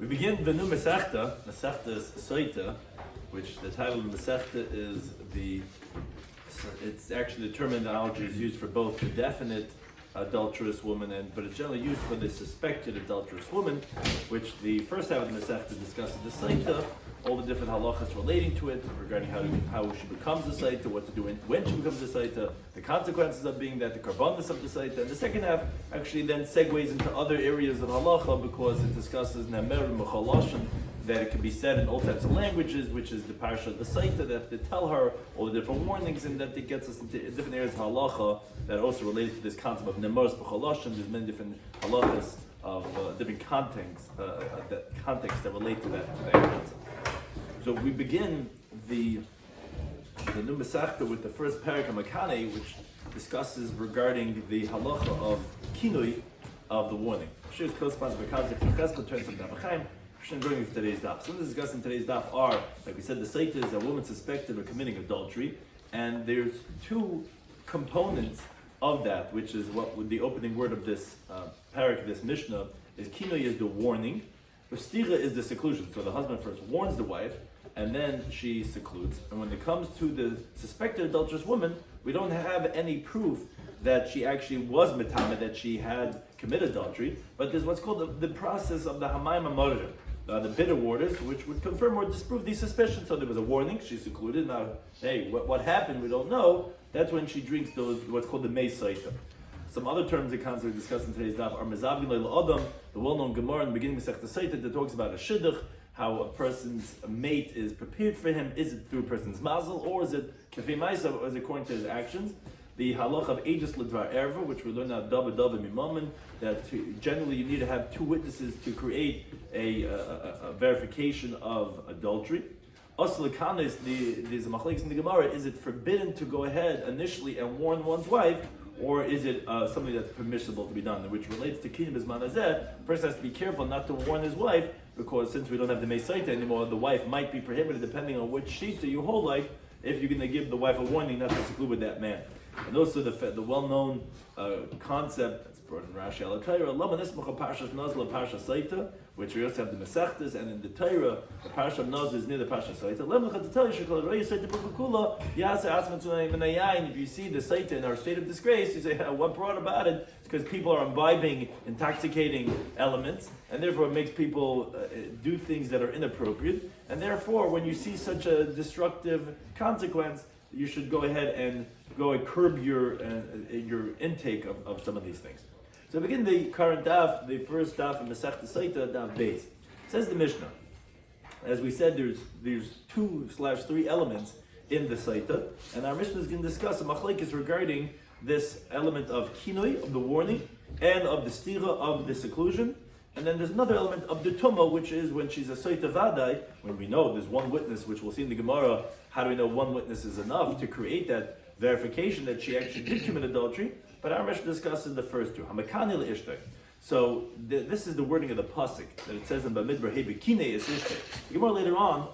We begin the new Masechta, Sotah, which the title of the Masechta is it's actually the terminology is used for both the definite adulterous woman but it's generally used for the suspected adulterous woman, which the first half of the Masechta discusses the Sotah, all the different halachas relating to it, regarding how she becomes a Sotah, what to do when she becomes a Sotah, the consequences of being that, the karbanos of the Sotah, and the second half actually then segues into other areas of halacha because it discusses namer mechalashon, that it can be said in all types of languages, which is the parsha of the Sotah, that they tell her all the different warnings, and that it gets us into different areas of halacha that are also related to this concept of nemers b'chalashon. There's many different halachas of different contexts that relate to that concept. So we begin the new Masechta with the first parak of Makane, which discusses regarding the halacha of kinui of the warning. Shiur corresponds to Makazik Cheskel turns from Daf during today's daf. So what we're discussing in today's daf are, like we said, the Sotah is a woman suspected of committing adultery, and there's two components of that, which is what would the opening word of this parak, this Mishnah, is kinui is the warning, Stira is the seclusion. So the husband first warns the wife, and then she secludes. And when it comes to the suspected adulterous woman, we don't have any proof that she actually was metame, that she had committed adultery, but there's what's called the process of the hamayim hamoreh, the bitter waters, which would confirm or disprove these suspicions. So there was a warning, she secluded. Now, hey, what happened, we don't know. That's when she drinks those, what's called the mei Sotah. Some other terms that constantly discussed in today's daf are mezavin leil adam, the well-known Gemara in the beginning of Masechta Sotah that talks about a shidduch, how a person's mate is prepared for him. Is it through a person's mazel, or is it kefei ma'asav, or is it according to his actions? The halach of aegis ledvar erva, which we learn now dava mimamin, that generally you need to have two witnesses to create a verification of adultery. Also, there's a machlekes in the Gemara. Is it forbidden to go ahead initially and warn one's wife, or is it something that's permissible to be done, which relates to kinui b'zman hazeh? A person has to be careful not to warn his wife, because since we don't have the mei Sotah anymore, the wife might be prohibited depending on which shita you hold, like if you're going to give the wife a warning not to seclude with that man. And also the well-known concept that's brought in Rashi al-Torah, Lama nismach parshas Nazla parshas Sotah, which we also have the Masechtas, and in the Torah, the parsha of Nazla is near the parsha Sotah. If you see the Sotah in our state of disgrace, you say, what brought about it? It's because people are imbibing intoxicating elements, and therefore it makes people do things that are inappropriate. And therefore, when you see such a destructive consequence, you should go ahead and curb your intake of some of these things. So begin the current daf, the first daf in Masechta Sotah, daf base. Says the Mishnah. As we said, there's 2/3 elements in the Sotah, and our Mishnah is going to discuss a machlekes regarding this element of kinui, of the warning, and of the stira, of the seclusion. And then there's another element of the tumah, which is when she's a Sotah vadai, when we know there's one witness, which we'll see in the Gemara. How do we know one witness is enough to create that verification that she actually did commit adultery? But our Mishnah discusses the first two. Hamakani le'ishtay. So this is the wording of the pasuk that it says in Bamidbar, hey b'kinei is ishtay. The Gemara later on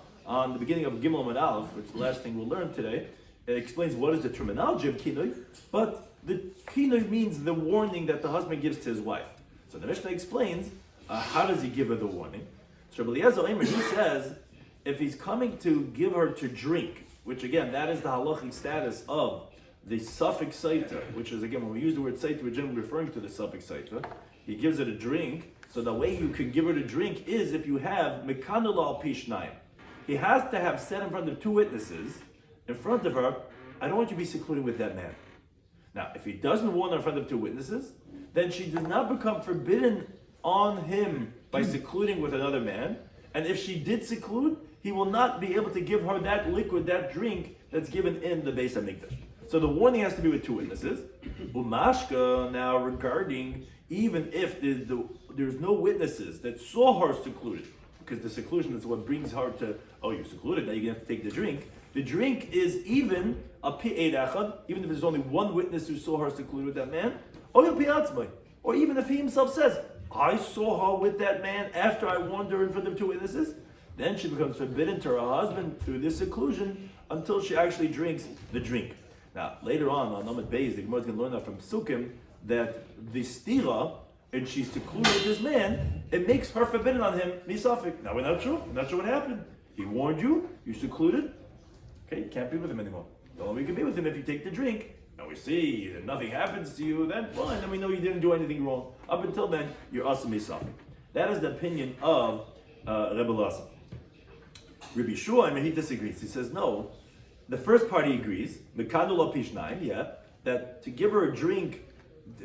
the beginning of Gimel Amud Aleph, which is the last thing we'll learn today, it explains what is the terminology of kinui, but the kinui means the warning that the husband gives to his wife. So the Mishnah explains how does he give her the warning. So Rabbi Eliezer he says, if he's coming to give her to drink, which again, that is the halachic status of the suffix Sotah, which is, again, when we use the word Sotah, we're generally referring to the suffix Sotah. He gives it a drink, so the way you can give her to drink is if you have mekanul al pishnayim. He has to have said in front of two witnesses, in front of her, I don't want you to be secluded with that man. Now, if he doesn't warn her in front of two witnesses, then she does not become forbidden on him by secluding with another man, and if she did seclude, he will not be able to give her that liquid, that drink that's given in the Beis HaMikdash. So the warning has to be with two witnesses. Umashka, now regarding, even if there's no witnesses that saw her secluded, because the seclusion is what brings her to, oh, you're secluded, now you're going to have to take the drink. The drink is even a pi'ed echad, even if there's only one witness who saw her secluded with that man, or even if he himself says, I saw her with that man after I warned her in front of two witnesses, then she becomes forbidden to her husband through this seclusion until she actually drinks the drink. Now, later on Amud Beis, the Gemara is going to learn that from Psukim, that the stira and she's secluded with this man, it makes her forbidden on him, misafik. Now we're not sure what happened. He warned you, you're secluded. Okay, you can't be with him anymore. The only way you can be with him if you take the drink. Now we see that nothing happens to you, then fine, then we know you didn't do anything wrong. Up until then, you're also misafik. That is the opinion of Rebbe Lassa. Rabbi Shloimy, he disagrees. He says no. The first party agrees, Mekadol Pishnayim, that to give her a drink,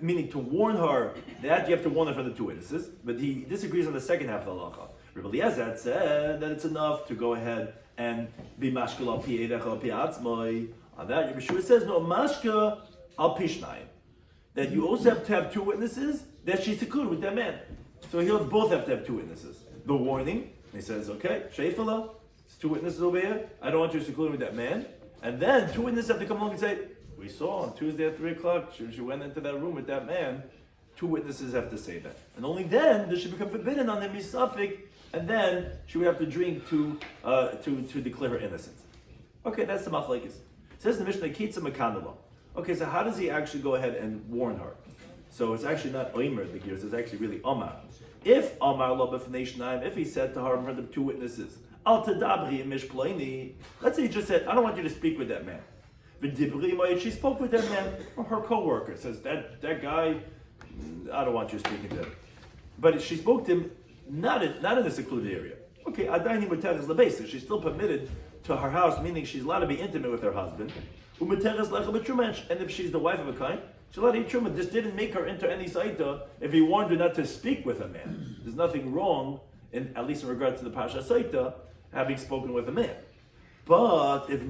meaning to warn her, that you have to warn her from the two witnesses. But he disagrees on the second half of the halacha. Rabbi Eliezer said that it's enough to go ahead and be mashkel al pi edecha al pi atzmai. On that, Rabbi Shua says no, mashka al pishnayim. That you also have to have two witnesses that she's secluded with that man. So he both have to have two witnesses. The warning, and he says, okay, sheifala, it's two witnesses over here. I don't want you secluded with that man. And then two witnesses have to come along and say, we saw on Tuesday at 3 o'clock, she went into that room with that man. Two witnesses have to say that. And only then does she become forbidden on the misafik, and then she would have to drink to declare her innocence. Okay, that's the machlekes. Says the Mishnah, Kitza Mekanala. Okay, so how does he actually go ahead and warn her? So it's actually not Omer, the gears, it's actually really Omar. If Omar lo b'fnei shnayim, if he said to her in front of two witnesses, Al tadabri mishploini, let's say he just said, I don't want you to speak with that man. She spoke with that man, or her co-worker says, that guy, I don't want you speaking to him. But she spoke to him not in a secluded area. Okay, Adayni Muteres Lebeisa, she's still permitted to her house, meaning she's allowed to be intimate with her husband. And if she's the wife of a kind, she's allowed to eat truma. This didn't make her enter any saita if he warned her not to speak with a man. There's nothing wrong, at least in regards to the Pasha Saita, having spoken with a man. But if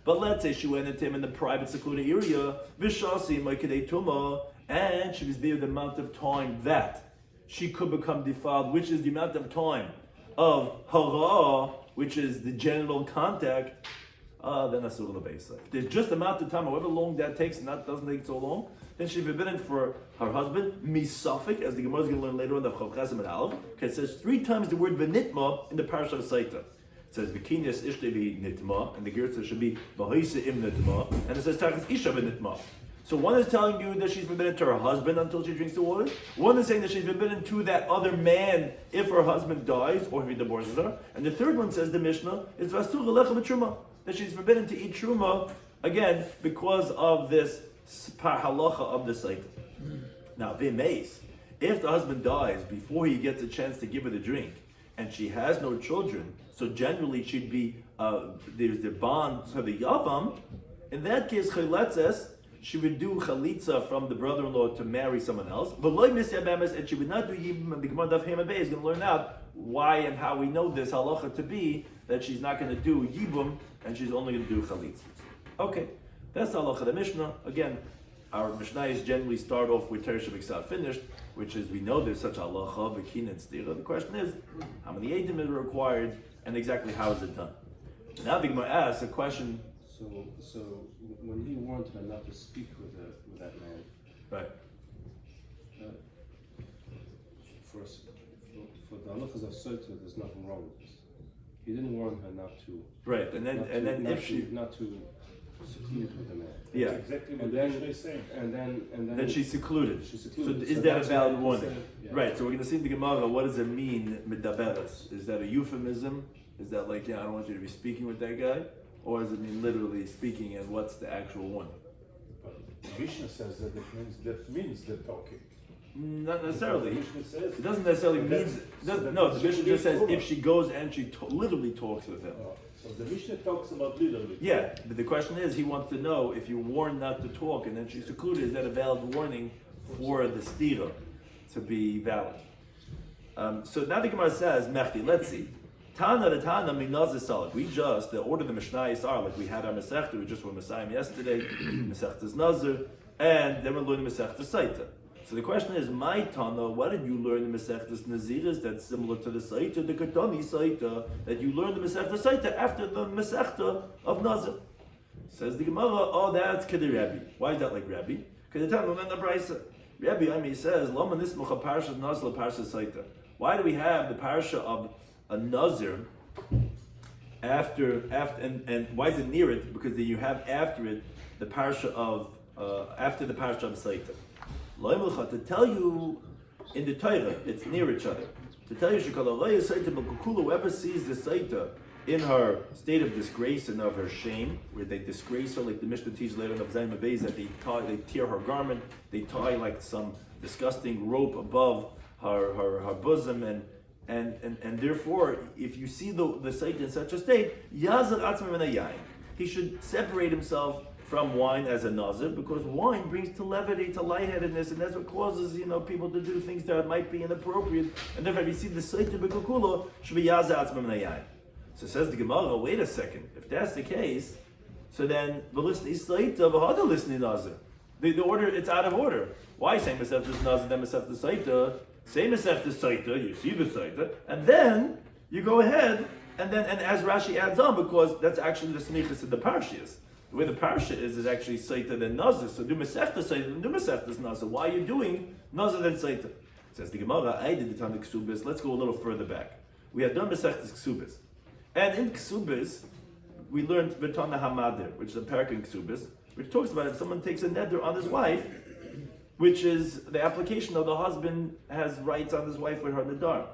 but let's say she went into him in the private secluded area, and she was there the amount of time that she could become defiled, which is the amount of time of hara, which is the genital contact, then asur l'beisa. If there's just the amount of time, however long that takes, and that doesn't take so long, then she's forbidden for her husband, misafik, as the Gemara is going to learn later on the Chav Chesem and Aleph, because it says 3 times the word v'nitma in the parasha of Saita. It says v'kinyas ishte v'nitma, and the Gertza should be v'hoise im nitma, and it says tachas isha v'nitma. So one is telling you that she's forbidden to her husband until she drinks the water. One is saying that she's forbidden to that other man if her husband dies or if he divorces her. And the third one says the Mishnah is v'asur lechem truma, that she's forbidden to eat truma again because of this halacha of the cycle. Now, v'meis, if the husband dies before he gets a chance to give her the drink, and she has no children, so generally she'd be there's the bond to the yavam. In that case, chayletzes, she would do chalitza from the brother-in-law to marry someone else. And she would not do yibum. And the Gemara Daf Yomi is going to learn out why and how we know this halacha to be that she's not going to do yibum and she's only going to do chalitza. Okay, that's the halacha of the Mishnah. Again, our Mishnayos generally start off with Teresh B'Ksav finished, which is we know there's such halacha, B'kin and Stira. The question is, how many edim is required and exactly how is it done? Now the Gemara asks a question. So when he warned her not to speak with that man, right? For the halachas of Sotah, there's nothing wrong with this. He didn't warn her not to. Right, and then if she not to seclude with the man. Yeah, that's exactly what they're saying. And then she's secluded. She's secluded. So is that a valid warning? Yeah. Right. So we're going to see in the Gemara. What does it mean midaberes? Is that a euphemism? Is that like, I don't want you to be speaking with that guy? Or does it mean literally speaking, and what's the actual one? But the Mishnah says that that means the talking. Not necessarily. The Mishnah says it doesn't necessarily mean. No, the Mishnah just says if she goes and she literally talks with him. So the Mishnah talks about literally. Yeah, but the question is, he wants to know if you warn not to talk and then she's secluded, is that a valid warning for the stira to be valid? So now the Gemara says, Mechti, let's see. Tana minaz. We just, the order of the Mishnayos are, like we had our Masechta, we just were Messiah yesterday, Masechta's Nazir, and then we're learning Masechta Saita. So the question is, my Tana, what did you learn in Masechta's Naziris that's similar to the Saita, the Katani Saita, that you learned the Masechta Saita after the Masechta of Nazir? Says the Gemara, that's Kedi Rabbi. Why is that like Rabbi? Because the Tana, the Brisa. Rabbi Ami says, Lama nismucha Parshas Nazir Parshas Saita. Why do we have the Parsha of a Nazir after and why is it near it? Because then you have after it the parsha of after the parsha of Saita. To tell you in the Torah, it's near each other. To tell you, whoever sees the Sotah in her state of disgrace and of her shame, where they disgrace her, like the Mishnah teaches later in Avzayim Abayz, that they tear her garment, they tie like some disgusting rope above her bosom, and therefore, if you see the Sotah in such a state, he should separate himself from wine as a nazir, because wine brings to levity, to lightheadedness, and that's what causes people to do things that might be inappropriate. And therefore, if you see the Sotah b'kukula, should be yaza atzma min hayayin. So says the Gemara, wait a second. If that's the case, so then the listening Sotah, v'hada listening nazir. The order, it's out of order. Why say Masech this nazir, then Masech the Sotah? Say Masech the Sotah, you see the Sotah, and then you go ahead, and as Rashi adds on, because that's actually the smichas of the parshas. The way the parsha is actually Sotah then Nazir. So do Masechta Sotah, then do Masechta's Nazir. Why are you doing Nazir then Sotah? Says the Gemara, I did the Tanakh Ksubis. Let's go a little further back. We had done Masechta's Ksubis. And in Ksubis, we learned Betana Hamadir, which is a parak in Ksubis, which talks about if someone takes a neder on his wife, which is the application of the husband has rights on his wife with her nedar.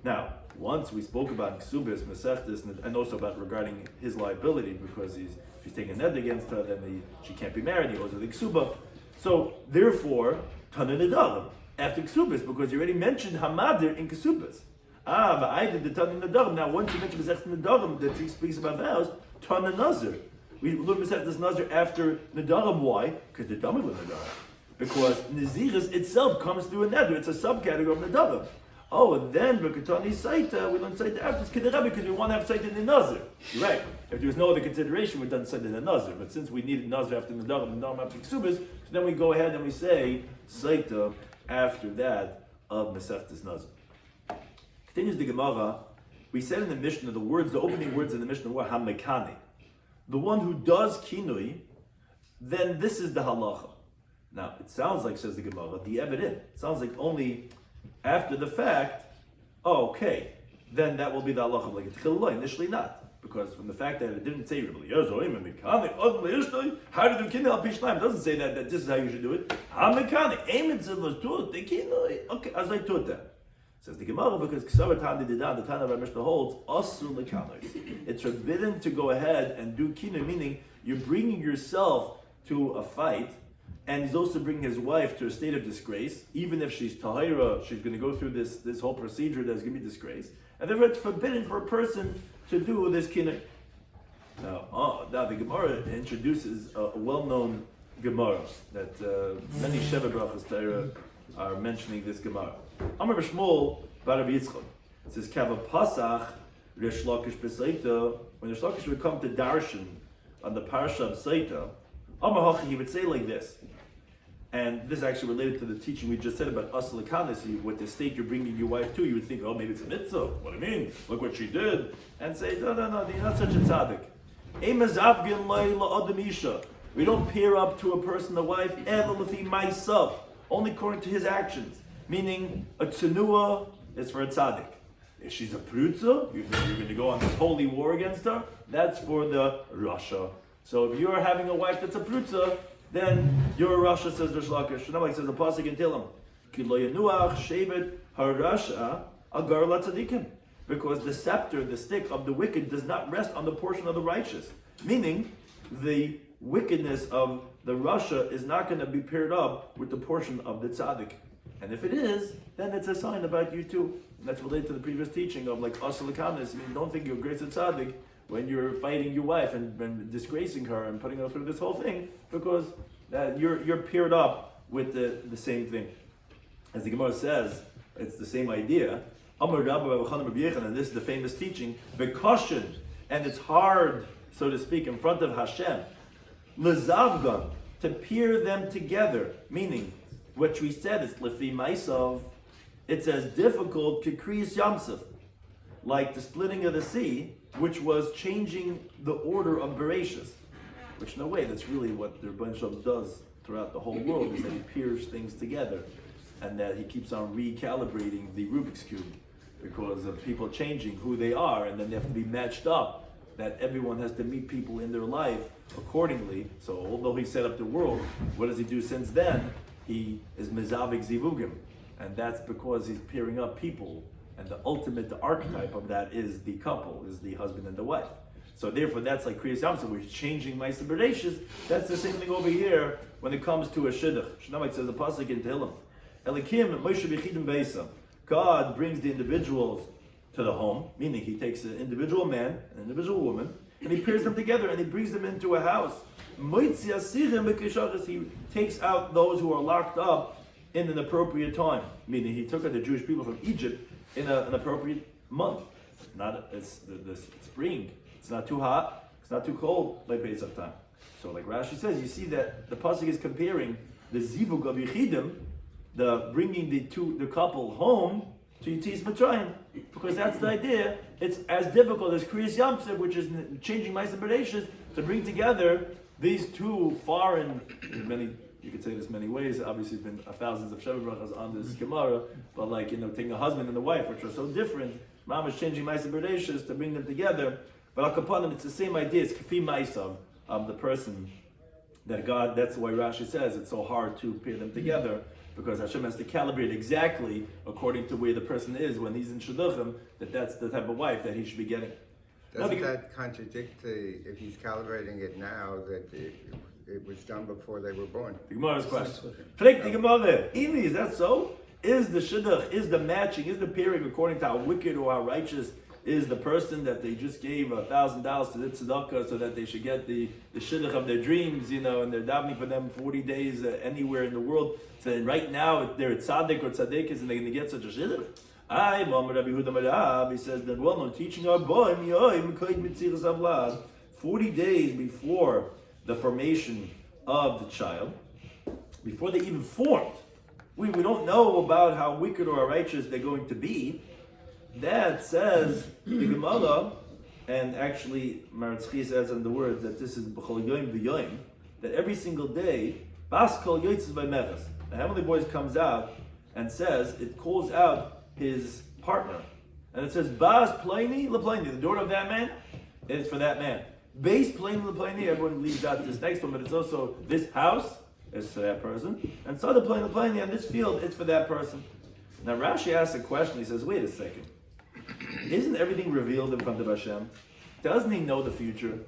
Now, once we spoke about Ksubis, Masechtas, and also about regarding his liability, because if he's taking a neder against her, then she can't be married, he owes her the Ksuba. So, therefore, Tana Nedarim, after Ksubis, because you already mentioned Hamadir in Ksubis. But I did the Tana Nedarim. Now, once you mention Masechtas Nedarim, that he speaks about vows, Tana Nazir. We learn Masechtas Nazir after Nedarim. Why? Because the Damar with Nedarim. Because Naziris itself comes through a neder, it's a subcategory of Nedarim. Oh, and then B'Katani Sotah, we don't Sotah after it's Kidei because we want to have Sotah in the Nazir. You're right. If there was no other consideration, we'd done Sotah in the Nazir. But since we needed Nazir after Nedarim and Nedarim after Ksubas, so then we go ahead and we say Sotah after that of Masechtas Nazir. Continues the Gemara. We said in the Mishnah, the opening words in the Mishnah were Hamekani. The one who does Kinui, then this is the halacha. Now, it sounds like, says the Gemara, the evident. It sounds like only after the fact, then that will be the halacha. Like it's chilulay, initially not. Because from the fact that it didn't say, how did you kinui al pishnaim? It doesn't say that this is how you should do it. Okay, as I taught that. Says the Gemara, because the Tana of our Mishnah holds, it's forbidden to go ahead and do kinui, meaning you're bringing yourself to a fight, and he's also bringing his wife to a state of disgrace. Even if she's tahira, she's going to go through this whole procedure that's going to be disgrace. And therefore it's forbidden for a person to do this kinui. Now the Gemara introduces a well-known Gemara that many Sheva Brachas Torah are mentioning this Gemara. Amar B'Shmuel bar Rabbi Yitzchak. It says, Kava Pasach Resh Lakish B'Sotah. When Resh Lakish would come to Darshan on the Parsha of Sotah, Amar Hachi, he would say like this. And this is actually related to the teaching we just said about Asal Kanas, what the state you're bringing your wife to. You would think, maybe it's a mitzvah. What do you mean? Look what she did. And say, no, you're not such a tzaddik. We don't pair up to a person, a wife, myself, only according to his actions. Meaning, a tzenua is for a tzaddik. If she's a prutza, you think you're going to go on this holy war against her, that's for the rasha. So if you're having a wife that's a prutza, then you're a rasha, says Resh Lakish. Like says the pasuk in Tehillim, Ki lo yanuach shevet harasha agar latzadikim. Because the scepter, the stick of the wicked does not rest on the portion of the righteous. Meaning, the wickedness of the rasha is not going to be paired up with the portion of the tzaddik. And if it is, then it's a sign about you too. And that's related to the previous teaching of like asal kanas. I mean, don't think you're great at tzaddik when you're fighting your wife and disgracing her and putting her through this whole thing, because you're paired up with the same thing. As the Gemara says, it's the same idea. Amar Rabbi Shloimy, and this is the famous teaching, the caution, and it's hard, so to speak, in front of Hashem, L'zavgan, to pair them together, meaning, what we said is Lefi Maisav, it's as difficult Kikris Yamsuf, like the splitting of the sea, which was changing the order of Bereshis. Which, in a way, that's really what the Rebbeinu Shalom does throughout the whole world, is that he pairs things together, and that he keeps on recalibrating the Rubik's Cube, because of people changing who they are, and then they have to be matched up, that everyone has to meet people in their life accordingly. So although he set up the world, what does he do since then? he is mezavik zivugim, and that's because he's pairing up people, and the ultimate, the archetype of that is the couple, is the husband and the wife. So therefore, that's like Kriyas Yamsuf, where he's changing Ma'aser Bereshis. That's the same thing over here when it comes to a shidduch. Shnamite says the pasuk in Tehillim, Elikim Moshe b'chidim beisa. God brings the individuals to the home, meaning he takes an individual man, an individual woman, and he pairs them together and he brings them into a house. He takes out those who are locked up in an appropriate time, meaning he took out the Jewish people from Egypt in an appropriate month. It's the spring. It's not too hot. It's not too cold. Like Pesach time. So, like Rashi says, you see that the pasuk is comparing the zivug of yichidim, the bringing the couple home, to Yitzis Mitzrayim, because that's the idea. It's as difficult as Kriyas Yamsuf, which is changing Ma'aser Bereshis, to bring together these two foreign, you could say this many ways. Obviously, there's been thousands of Sheva Brachas on this Gemara, but taking a husband and a wife, which are so different, Mom is changing Ma'aser Bereshis to bring them together. But Al Kapanim, it's the same idea. It's Kafi Ma'asav, the person that God. That's why Rashi says it's so hard to pair them together, because Hashem has to calibrate exactly according to where the person is when he's in Shidduchim, that's the type of wife that he should be getting. Doesn't that contradict if he's calibrating it now, that it was done before they were born? The Gemara's question. Flik the Gemara. Imi, is that so? Is the Shidduch, is the matching, is the pairing according to how wicked or how righteous is the person that they just gave $1,000 to the tzedakah so that they should get the shidduch of their dreams, and they're davening for them 40 days anywhere in the world. So right now they're at tzaddik or tzaddikis and they're going to get such a shidduch. He says that well-known teaching our boy 40 days before the formation of the child, before they even formed. We don't know about how wicked or righteous they're going to be. That says the Gemara, and actually Maritzchi says in the words that this is b'chol yoim v'yoim, that every single day, bas kol yotzes v'mechas, the heavenly voice comes out and says, it calls out his partner, and it says bas plaini leplaini, the daughter of that man is for that man. Base plaini leplaini, everyone leaves out this next one, but it's also this house is for that person, and so the plaini leplaini, and this field is for that person. Now Rashi asks a question. He says, wait a second. Isn't everything revealed in front of Hashem? Doesn't he know the future?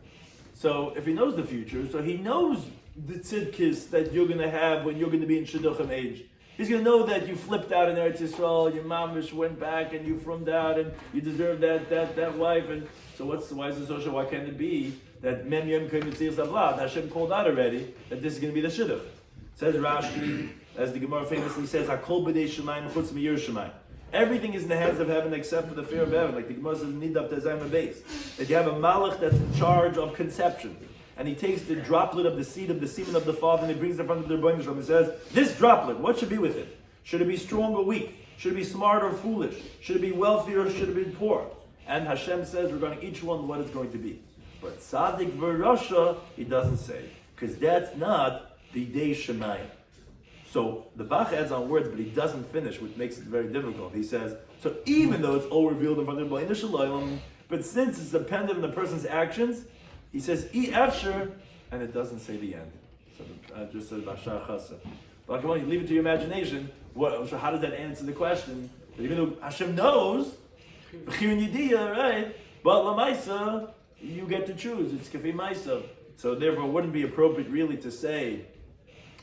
So if he knows the future, so he knows the tzidkis that you're going to have when you're going to be in shidduchim age. He's going to know that you flipped out in Eretz Yisrael, your mamish went back and you frummed out and you deserve that wife. And so why is it so? Why can't it be that Mem Yom Kol Yitzir Savlad, Hashem called out already that this is going to be the shidduch? Says Rashi, as the Gemara famously says, Hakol b'dei Shemayim chutz miyir Shemayim. Everything is in the hands of heaven except for the fear of heaven. Like the Gemara says, Nidab Tezayim base. That you have a malach that's in charge of conception. And he takes the droplet of the seed of the semen of the father and he brings it in front of the Rebbeinu Shalom and says, this droplet, what should be with it? Should it be strong or weak? Should it be smart or foolish? Should it be wealthy or should it be poor? And Hashem says regarding each one what it's going to be. But Tzaddik v'Rasha, he doesn't say. Because that's not the Dei Shemayim. So the Bach adds on words, but he doesn't finish, which makes it very difficult. He says, so even though it's all revealed in front of the Rebbeinu Shalom, but since it's dependent on the person's actions, he says, I afsher, and it doesn't say the end. So it just says, Bashar Chasa. But come on, you leave it to your imagination. So how does that answer the question? That even though Hashem knows, right? But Lamaisa, you get to choose. It's Kafi Maisa. So therefore, it wouldn't be appropriate really to say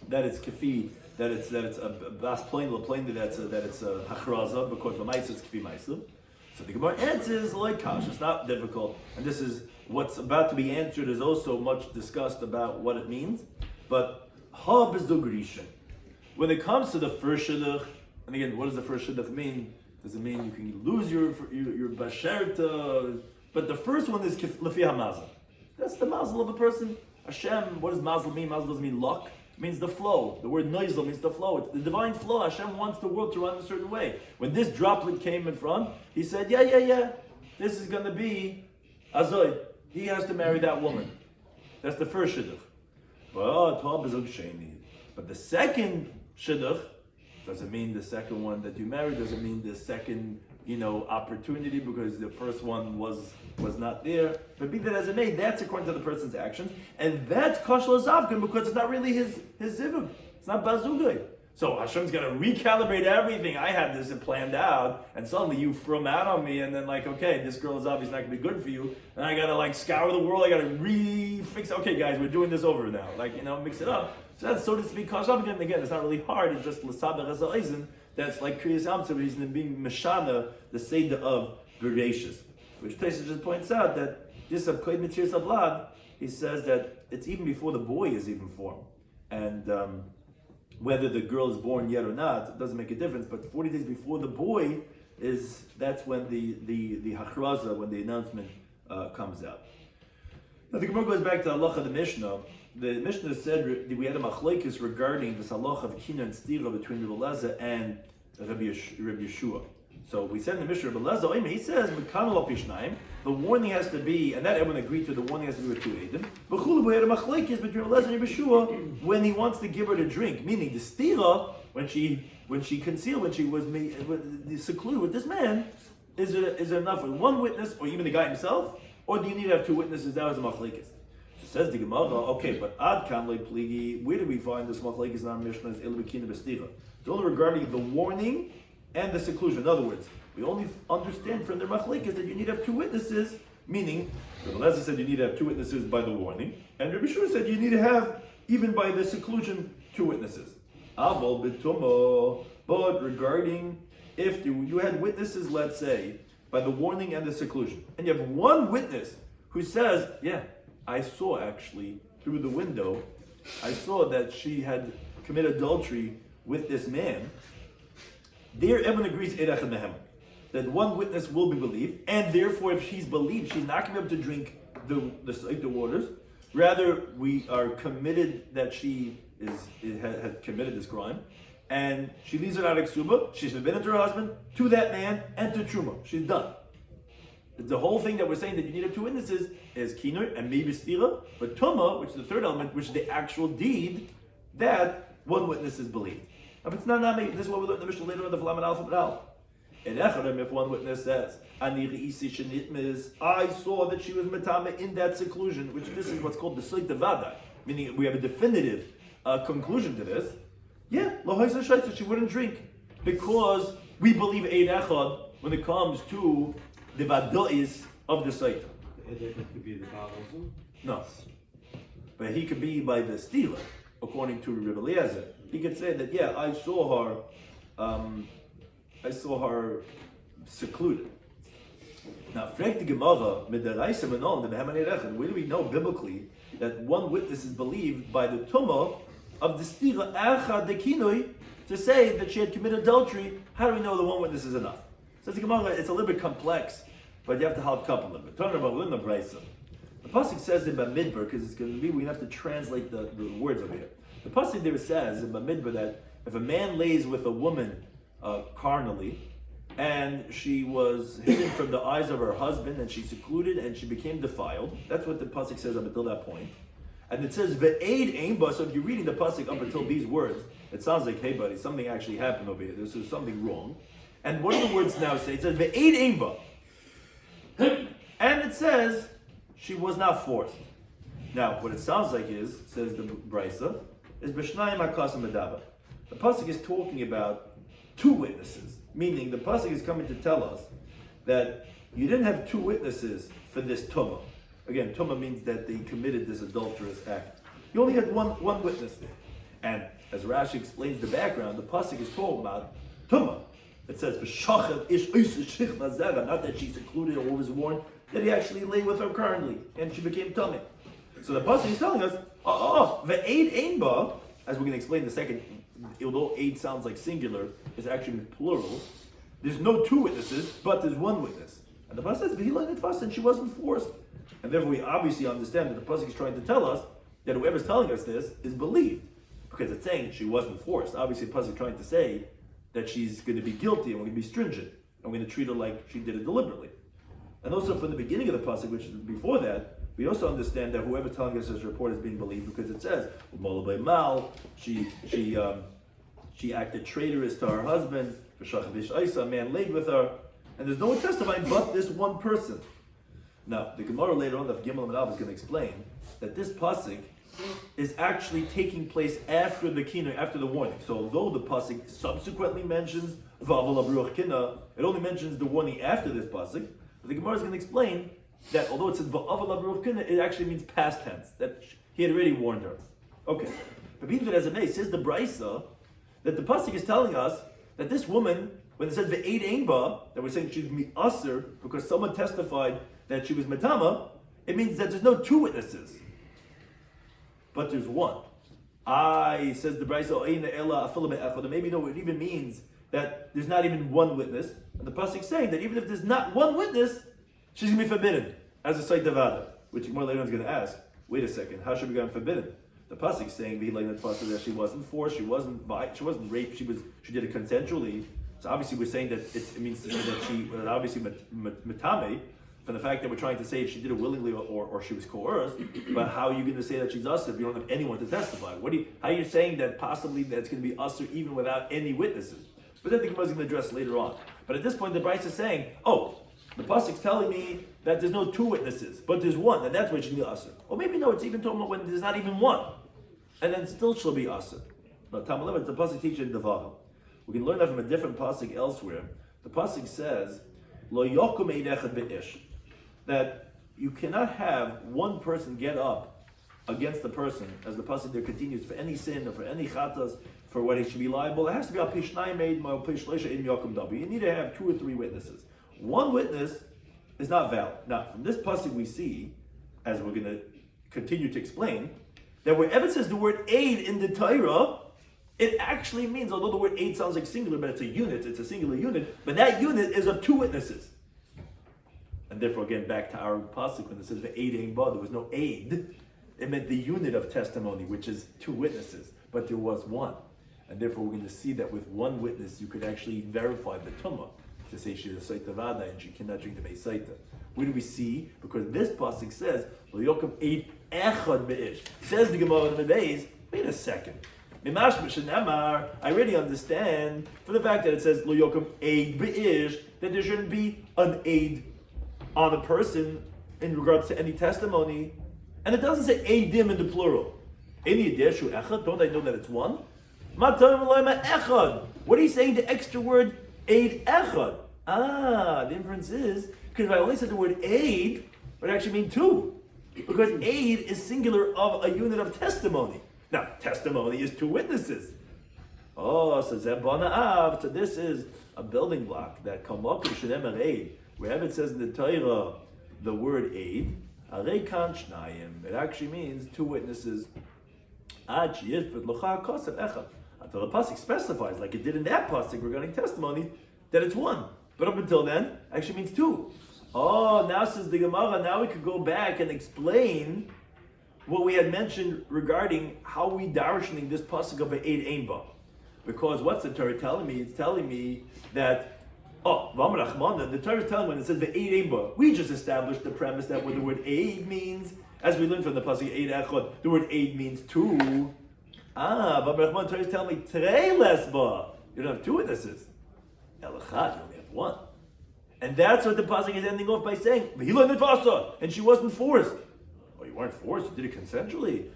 that it's Kafi, that it's a bas plain laplain, that it's a hachraza, because the ma'isa is kfi ma'isa. So the Gemara answers like kash. It's not difficult, and this is what's about to be answered. Is also much discussed about what it means, but ha bezugrisha. When it comes to the first shidduch, and again, what does the first shidduch mean? Does it mean you can lose your basherta? But the first one is lefi hamazal. That's the mazel of a person. Hashem. What does mazel mean? Mazel doesn't mean luck. Means the flow. The word noizl means the flow. It's the divine flow. Hashem wants the world to run a certain way. When this droplet came in front, he said, yeah. This is going to be Azoy. He has to marry that woman. That's the first shidduch. But the second shidduch doesn't mean the second one that you married. Doesn't mean the second, opportunity, because the first one was not there. But be that as it may, that's according to the person's actions, and that's kashla zavkin because it's not really his zivug. It's not bazugay. So Hashem's gonna recalibrate everything. I had this planned out, and suddenly you throw them out on me, and then like, okay, this girl is obviously not gonna be good for you, and I gotta like scour the world. I gotta refix. Okay, guys, we're doing this over now. Like, mix it up. So that's, so to speak, Kashav again. It's not really hard. It's just l'saber haza'izin. That's like Kriyas Yamtzev. He's being meshana the seder of Bereshis, which Tosfos just points out that this of Koid Mitzir Sablad. He says that it's even before the boy is even formed, and whether the girl is born yet or not, it doesn't make a difference. But 40 days before the boy that's when the hachraza, when the announcement comes out. Now the Gemara goes back to halacha the Mishnah. The Mishnah said we had a machlokes regarding this halacha of kina and stira between Rabbi Elazar and Rabbi Yeshua. So we said in the Mishnah, Rabbi Elazar, he says, the warning has to be, and that everyone agreed to, the warning has to be with two Eidim. We had a machlokes between Rabbi Elazar and Rabbi Yeshua when he wants to give her to drink, meaning the stira, when she concealed, when she was secluded with this man, is it enough with one witness, or even the guy himself, or do you need to have two witnesses? That was a machlokes. Says the Gemara, okay, but ad kam le pligi, where do we find this machlokes in our Mishnah is ilbekina b'stira? It's only regarding the warning and the seclusion. In other words, we only understand from the machlokes that you need to have two witnesses, meaning, Rabbi Elazar said you need to have two witnesses by the warning, and Rabbi Shua said you need to have, even by the seclusion, two witnesses. Aval b'tumo, but regarding, if you had witnesses, let's say, by the warning and the seclusion, and you have one witness who says, yeah, I saw actually through the window, I saw that she had committed adultery with this man. There, everyone agrees that one witness will be believed, and therefore, if she's believed, she's not going to be able to drink the waters. Rather, we are committed that she had committed this crime, and she leaves it out of ksuba. She's forbidden to her husband, to that man, and to truma. She's done. The whole thing that we're saying that you need to have two witnesses is kinur and maybe stira, but tuma, which is the third element, which is the actual deed, that one witness is believed. If it's not me, this is what we learned in the Mishnah later on the Flamen Alpha Al. In Echadem, if one witness says, Ani re'isi shenitmiz, I saw that she was metame in that seclusion, which this is what's called the Sotah Daf, meaning we have a definitive conclusion to this. Yeah, lohaisa shaita, she wouldn't drink, because we believe Eid Echad when it comes to the vadois of the Sotah. It could be the Baal also? No. But he could be by the stila, according to Rabbi Eliezer. He could say that, yeah, I saw her secluded. Now, where do we know biblically that one witness is believed by the tumah of the stila echad dekinoi to say that she had committed adultery? How do we know the one witness is enough? So the Gemara, it's a little bit complex, but you have to help couple a little bit. Talking about Linda Brisa. The pasuk says in Bamidbar, because it's going to be, we have to translate the words over here. The pasuk there says in Bamidbar that if a man lays with a woman carnally, and she was hidden from the eyes of her husband, and she secluded, and she became defiled. That's what the pasuk says up until that point. And it says ve'ed einba. So if you're reading the pasuk up until these words, it sounds like, hey buddy, something actually happened over here. This is something wrong. And what do the words now say? It says ve'ed einba. And it says she was not forced. Now, what it sounds like is, says the Brisa, is b'shnayim hakasim medaba. The pasuk is talking about two witnesses, meaning the pasuk is coming to tell us that you didn't have two witnesses for this tumah. Again, tumah means that they committed this adulterous act. You only had one witness. And as Rashi explains the background, the pasuk is talking about tumah. It says, not that she secluded or was warned, that he actually lay with her currently, and she became tummy. So the pasuk is telling us, ve'ed einba, as we're going to explain in a second, although aid sounds like singular, it's actually plural. There's no two witnesses, but there's one witness. And the pasuk says, v'hila nitfas, and she wasn't forced. And therefore we obviously understand that the pasuk is trying to tell us that whoever's telling us this is believed. Because it's saying she wasn't forced. Obviously the pasuk is trying to say that she's going to be guilty and we're going to be stringent. And we're going to treat her like she did it deliberately. And also from the beginning of the pasuk, which is before that, we also understand that whoever's telling us this report is being believed because it says, she acted traitorous to her husband, a man laid with her, and there's no one testifying but this one person. Now, the Gemara later on, the Gimel and Alv is going to explain that this pasuk is actually taking place after the kina, after the warning. So although the pasuk subsequently mentions va'aval abruach kina, it only mentions the warning after this pasuk. But the Gemara is going to explain that although it says va'aval abruach kina, it actually means past tense, that he had already warned her. Okay, but being that as it may, says the Brisa that the pasuk is telling us that this woman, when it says ve'eid einba, that we're saying she's mi'aser because someone testified that she was metama, it means that there's no two witnesses, but there's one. Says the Brisa, maybe no, it even means that there's not even one witness. And the pasuk is saying that even if there's not one witness, she's going to be forbidden as a Sotah Daf, which more later on is going to ask, wait a second, how should we get forbidden? The pasuk is saying that she wasn't forced, she wasn't raped, she did it consensually. So obviously we're saying that it means to say that she was obviously metame, from the fact that we're trying to say if she did it willingly or she was coerced. But how are you going to say that she's usher if you don't have anyone to testify? How are you saying that possibly that's going to be usher even without any witnesses? But then the Gemara is going to address later on. But at this point the Bryce is saying, the pasuk's telling me that there's no two witnesses, but there's one, and that's why she'll be usher. Or maybe no, it's even talking about when there's not even one, and then still she'll be usher. No, Tamaleva, it's the pasuk teaching Devarim. We can learn that from a different pasuk elsewhere. The pasuk says, "Lo yokum eid echad be'ish," that you cannot have one person get up against the person, as the pasuk there continues, for any sin or for any chatas, for what he should be liable. It has to be al pi shnayim eid ma'al pi shleisha in yokum davi. You need to have 2 or 3 witnesses. One witness is not valid. Now, from this pasuk we see, as we're going to continue to explain, that wherever it says the word aid in the Torah, it actually means, although the word aid sounds like singular, but it's a unit, it's a singular unit, but that unit is of 2 witnesses. And therefore, again, back to our pasuk, when it says the aid ain't ba, there was no aid. It meant the unit of testimony, which is 2 witnesses, but there was one. And therefore, we're going to see that with one witness, you could actually verify the tumah, to say she's a Sotah Vada and she cannot drink the Mei Sotah. Where do we see? Because this pasuk says, Lo yokum eid echad be'ish. Says the Gemara in the days, wait a second. I already understand for the fact that it says Lo yokum eid be'ish, that there shouldn't be an aid on a person in regards to any testimony. And it doesn't say eidim in the plural. Don't I know that it's one? What are you saying the extra word aid echad? The inference is, because if I only said the word aid, it would actually mean 2. Because aid is singular of a unit of testimony. Now, testimony is 2 witnesses. So this is a building block that wherever it says in the Torah the word aid, it actually means 2 witnesses. Until the pasuk specifies, like it did in that pasuk regarding testimony, that it's 1. But up until then, actually means 2. Now says the Gemara, now we could go back and explain what we had mentioned regarding how we darshaning this pasuk of Eid Einba. Because what's the Torah telling me? It's telling me that, the Torah is telling me when it says the Eid Einba, we just established the premise that what the word Eid means, as we learned from the pasuk Eid Echad, the word Eid means 2. But the Torah is telling me, Trei lesba, you don't have 2 witnesses. Elachad, you only have 1. And that's what the pasuk is ending off by saying, and she wasn't forced. You weren't forced, you did it consensually.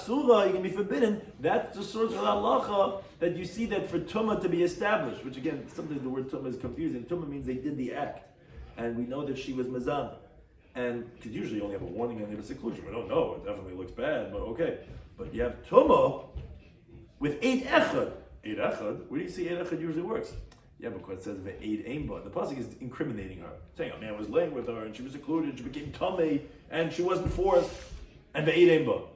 Surah, you can be forbidden. That's the source of halacha that you see that for tumah to be established, which again, sometimes the word tumah is confusing. Tumah means they did the act. And we know that she was mazana. And because usually you only have a warning and you have a seclusion. We don't know, it definitely looks bad, but okay. But you have tumah with eid echad. Eid echad, where do you see eid echad usually works? Yeah, because it says ve'eid einba. The pasuk is incriminating her, saying a man was laying with her and she was secluded, she became tamei, and she wasn't forced, and ve'eid einba.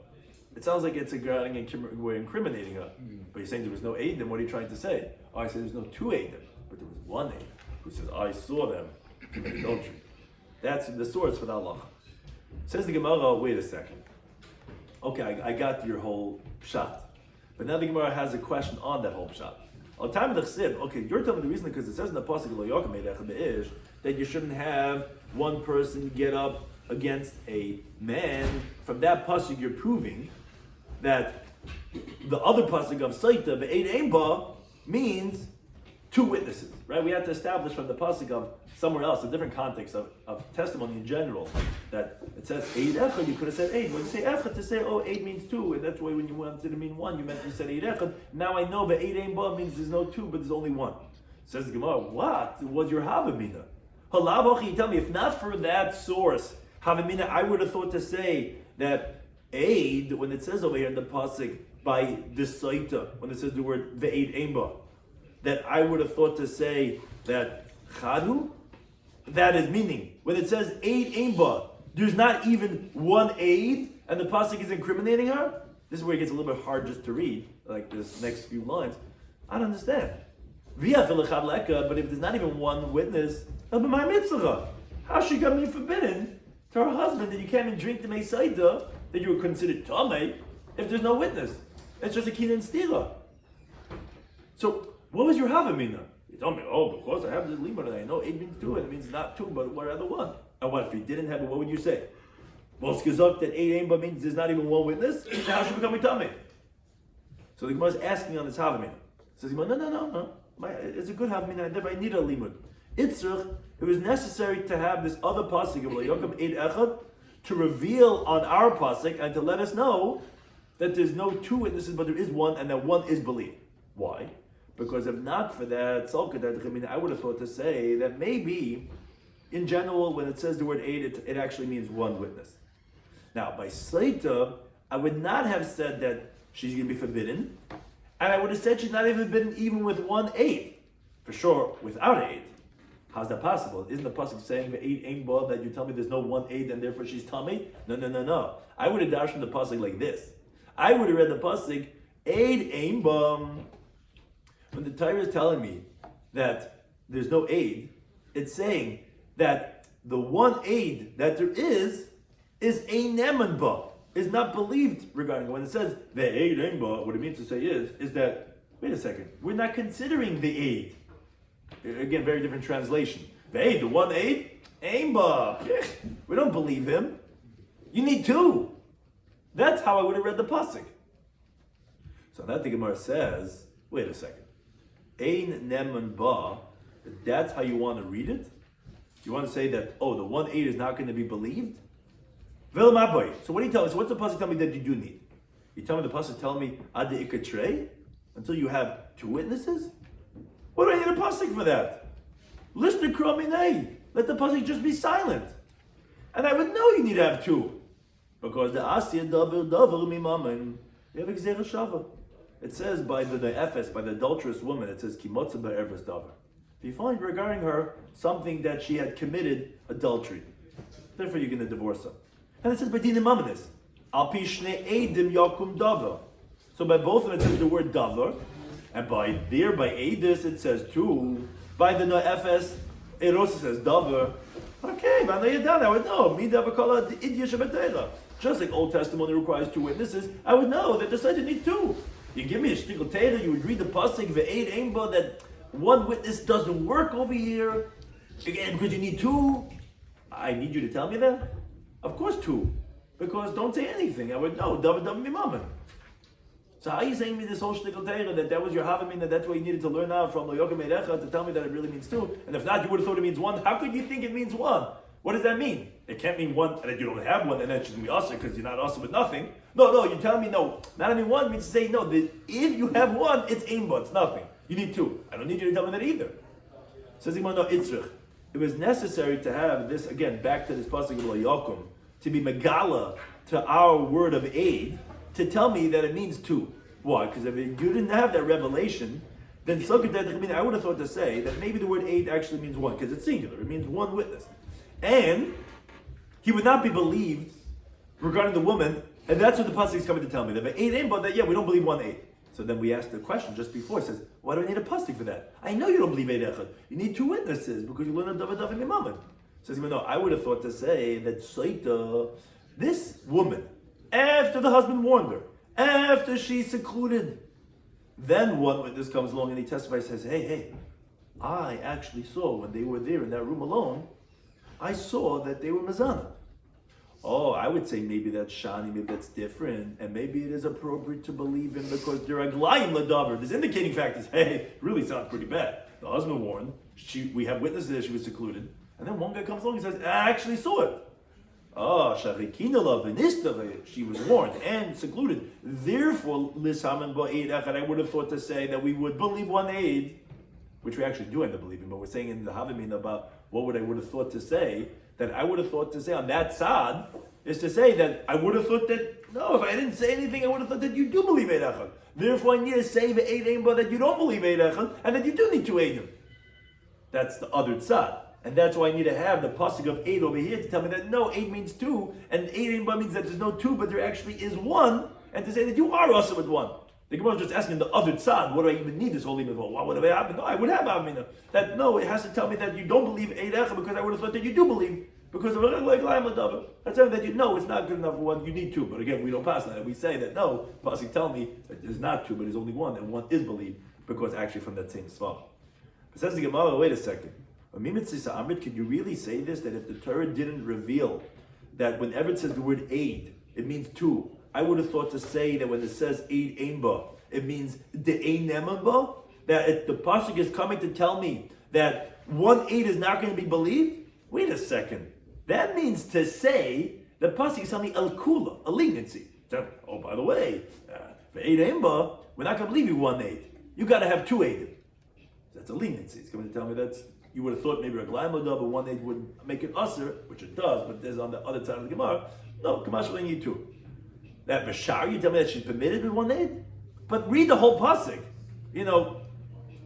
It sounds like it's we're incriminating her. But you're saying there was no aid, then what are you trying to say? I said there's no 2 aidim, but there was 1 aid who says, I saw them commit adultery. That's the source for the halacha. Says the Gemara, wait a second. Okay, I got your whole pshat. But now the Gemara has a question on that whole pshat. Okay, you're telling me the reason because it says in the pasuk that you shouldn't have one person get up against a man. From that pasuk, you're proving that the other pasuk of Sotah, the Eid Einba, means two witnesses, right? We have to establish from the pasuk of somewhere else, a different context of testimony in general, that it says eid echad. You could have said eid. When you say echad, to say eid means two, and that's why when you wanted to mean one, you said eid echad. Now I know that eid ein ba means there's no two, but there's only one. Says the Gemara, what was your havamina? Halavochi, you tell me, if not for that source, havamina, I would have thought to say that eid, when it says over here in the pasuk by the Sotah, when it says the word ve'eid ein ba, that I would have thought to say that chadu, that is meaning when it says eid ein ba, there's not even one eid, and the pasuk is incriminating her. This is where it gets a little bit hard just to read, like this next few lines. I don't understand. But if there's not even one witness, how's she going to be forbidden to her husband that you can't even drink the Mesaita that you were considered Tomei if there's no witness? It's just a Kina and Stila. So, what was your Havamina? You told me, because I have the limud and I know 8 means 2 and it means not 2, but what other one? And what if you didn't have it, what would you say? Well, skazok that 8 ain't means there's not even one witness, then how should become a Tomei? So the Gemara is asking on this Havamina. Says, no. It's a good havamina. I need a limud. Itzrich, it was necessary to have this other pasuk of Yokem Eid Echad to reveal on our pasuk and to let us know that there's no two witnesses, but there is one, and that one is believed. Why? Because if not for that, I would have thought to say that maybe, in general, when it says the word Eid, it actually means one witness. Now, by Sotah, I would not have said that she's going to be forbidden. And I would have said she's not even forbidden even with one eid. For sure, without eid. How's that possible? Isn't the pasuk saying the eid ain't ba that you tell me there's no one eid and therefore she's tummy? No. I would have dashed the pasuk like this. I would have read the pasuk, eid ain't ba. When the Torah is telling me that there's no eid, it's saying that the one eid that there is a neman ba. Is not believed regarding when it says the eid ein ba. What it means to say is that wait a second, we're not considering the eid. Again, very different translation. The eid, the one eid, ein ba. We don't believe him. You need two. That's how I would have read the pasuk. So that the Gemara says, wait a second, ein neman ba. That's how you want to read it. You want to say that the one eid is not going to be believed. So what do you tell me? So what's the pasuk tell me that you do need? You tell me the pasuk tell me ad ikatrei until you have two witnesses? What do I need a pasuk for that? List the krominei. Let the pasuk just be silent, and I would know you need to have two because the asya davar mimamen. You have gzeira shava. It says by the efes, by the adulterous woman. It says kimotza be'erves davar. If you find regarding her something that she had committed adultery, therefore you're going to divorce her. And it says by dinim mamanis, al pi shnei eidim yakum davar. So by both of them it says the word davar, and by eidis it says two. By the noefes it also says davar. Okay, I would know. Just like Old Testimony requires two witnesses, I would know that the Sotah needs two. You give me a shtickle Torah, you would read the pasuk ve'eid ein ba that one witness doesn't work over here. Again, because you need two. I need you to tell me that. Of course two. Because don't say anything. I would know. David Mimaman. So how are you saying me this whole shtickle Torah that was your havamina, that that's what you needed to learn out from Yokem Eid Echad to tell me that it really means two? And if not, you would have thought it means one. How could you think it means one? What does that mean? It can't mean one and that you don't have one and then it shouldn't be usher because you're not usher with nothing. No, you tell me no. Not having one means to say no. If you have one, it's aimba, it's nothing. You need two. I don't need you to tell me that either. Says Imam no Itzrich. It was necessary to have this, again, back to this pasuk of Yakum, to be megala to our word of aid, to tell me that it means two. Why? Because if you didn't have that revelation, then I would have thought to say that maybe the word aid actually means one, because it's singular. It means one witness. And he would not be believed regarding the woman, and that's what the pasuk is coming to tell me. That aid ain't, but that we don't believe one aid. So then we asked the question just before. It says, why do I need a pasuk for that? I know you don't believe Eid Echad. You need two witnesses because you learn on David and Mimaman. Says, no, I would have thought to say that Sotah, this woman, after the husband warned her, after she's secluded, then one witness comes along and he testifies, says, hey, I actually saw when they were there in that room alone, I saw that they were Mazana. Oh, I would say maybe that's shani, maybe that's different, and maybe it is appropriate to believe him because they're aglayim ladavar. There's indicating factors. Hey, it really sounds pretty bad. The husband warned. We have witnesses that she was secluded. And then one guy comes along and says, I actually saw it. She was warned and secluded. Therefore, I would have thought to say that we would believe one aid, which we actually do end up believing, but we're saying in the Havamina about what would have thought to say, that I would have thought to say on that side, is to say that I would have thought that, no, if I didn't say anything, I would have thought that you do believe Eid Echad. Therefore, I need to say the Eid Ein Ba that you don't believe Eid Echad, and that you do need two Eidim. That's the other side. And that's why I need to have the pasuk of 8 over here to tell me that no, 8 means 2, and 8 Ein Ba means that there's no 2, but there actually is 1, and to say that you are also with 1. The Gemara is just asking the other side, what do I even need this whole limit for? Why would it happen? No, I would have Avmina. That no, it has to tell me that you don't believe Eid Echad because I would have thought that you do believe. Because of that's something that you know it's not good enough for 1, you need 2. But again, we don't pass on that. We say that no, pasuk tell me that there's not 2, but there's only 1, and 1 is believed because actually from that same svar. It says the Gemara, wait a second. Can you really say this? That if the Torah didn't reveal that whenever it says the word aid, it means 2. I would have thought to say that when it says aid ein ba, it means the ein neman ba. That if the pasuk is coming to tell me that 1 aid is not going to be believed. Wait a second. That means to say the pasuk is telling me el kula, a leniency. So, oh, by the way, for aid ein ba, we're not going to believe you 1 aid. You got to have 2 aid. That's a leniency. It's coming to tell me that's. You would have thought maybe a glaim but 1 aid would make it usher, which it does, but there's on the other side of the Gemara. No, Kamash only need 2. That Bashar, you tell me that she's permitted with 1 aid? But read the whole pasuk. You know,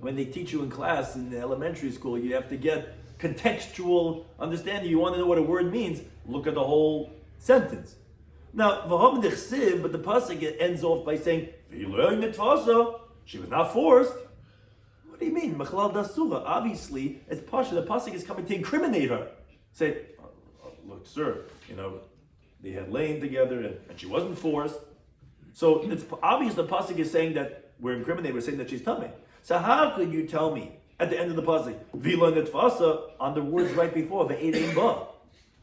when they teach you in class in the elementary school, you have to get contextual understanding. You want to know what a word means, look at the whole sentence. Now, but the pasuk ends off by saying, she was not forced. What do you mean? Obviously, it's Pasha. The pasuk is coming to incriminate her. Say, look, sir, they had lain together and she wasn't forced. So it's obvious the pasuk is saying that we're incriminated. We're saying that she's tummy. So how could you tell me at the end of the pasuk vila netfasa on the words right before the eid ein ba?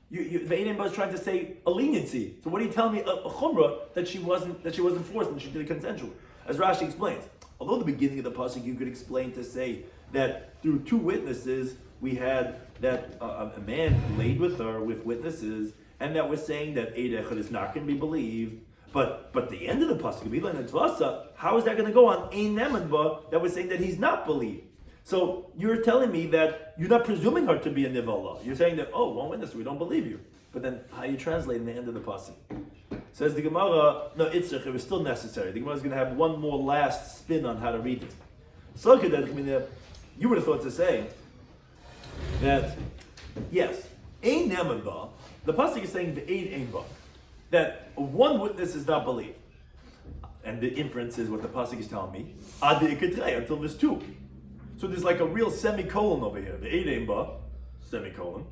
The eid ein ba is trying to say a leniency. So what are you telling me a chumrah that she wasn't forced and she did it consensual? As Rashi explains. Although the beginning of the pasuk you could explain to say that through 2 witnesses we had that a man laid with her with witnesses, and that we're saying that Eid Echad is not going to be believed. But the end of the pasuk, how is that going to go on Ein Neman Ba that we're saying that he's not believed? So you're telling me that you're not presuming her to be a nivala. You're saying that 1 witness, we don't believe you. But then how you translate in the end of the pasuk? Says the Gemara, no, it was still necessary. The Gemara is going to have one more last spin on how to read it. So you would have thought to say that, yes, Ein Neman Ba, the pasuk is saying the Eid Ein Ba, that 1 witness is not believed. And the inference is what the pasuk is telling me, until there's 2. So there's like a real semicolon over here. The Eid Ein Ba, semicolon.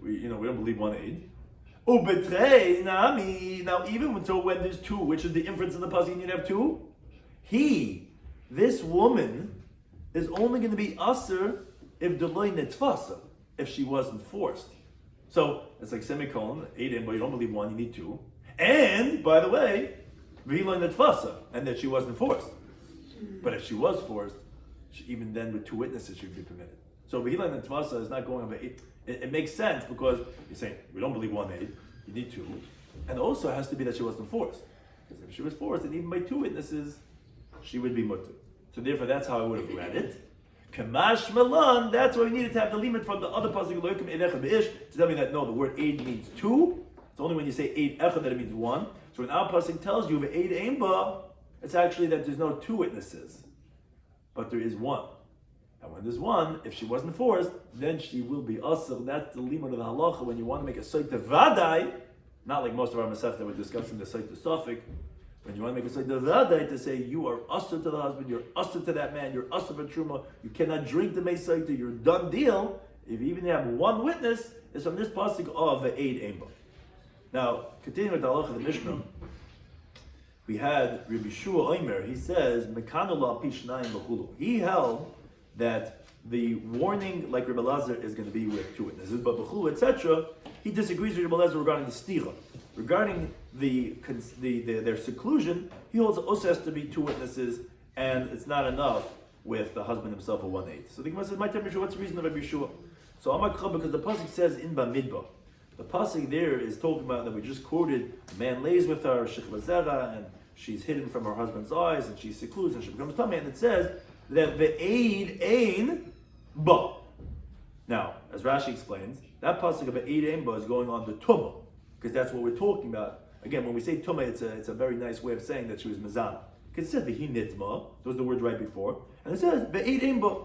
We don't believe 1 Eid. Now even when there's 2, which is the inference in the pasuk, and you have 2, this woman, is only going to be aser if delay netfasa, if she wasn't forced. So it's like semicolon, 8 in, but you don't believe 1, you need 2. And by the way, v'hila netfasa, and that she wasn't forced. But if she was forced, even then with 2 witnesses she would be permitted. So v'hila netfasa is not going over 8. It makes sense because you're saying we don't believe 1 aid, you need 2, and also it has to be that she wasn't forced. Because if she was forced, and even by 2 witnesses, she would be mutter. So therefore, that's how I would have read it. Kamash Malan. That's why we needed to have the limit from the other pasuk to tell me that no, the word aid means 2. It's only when you say aid echad that it means 1. So when our pasuk tells you the aid ein ba, it's actually that there's no 2 witnesses, but there is 1. And when there's 1, if she wasn't forced, then she will be asr. That's the limit of the halacha when you want to make a Sotah vadai, not like most of our masech that we're discussing the Sotah suffix. When you want to make a Sotah vadai to say you are asr to the husband, you're asr to that man, you're asr for truma, you cannot drink the Sotah, you're done deal. If you even have 1 witness, it's from this pasuk of the Eid Ein Ba. Now, continuing with the halacha of the Mishnah, we had Rabbi Shloimy. He says mekanula pishnayim b'chulu. He held that the warning, like Rabbi Lazar, is going to be with 2 witnesses, but b'chulu, etc., he disagrees with Rabbi Lazar regarding the stira. Regarding their seclusion, he holds it also has to be 2 witnesses, and it's not enough with the husband himself for 1/8. So the Gemara says, "My time, what's the reason of Rabbi Yeshua?" So Amakra, because the pasuk says in Bamidbar. The pasuk there is talking about that we just quoted. A man lays with her, shechvazera, and she's hidden from her husband's eyes, and she secludes, and she becomes tummy. And it says that the aid ain ba. Now, as Rashi explains, that pasuk of aid ain ba is going on the tumah, because that's what we're talking about. Again, when we say tumah, it's a very nice way of saying that she was mezana. Because it says the nitma, those are the words right before, and it says the aid ain ba,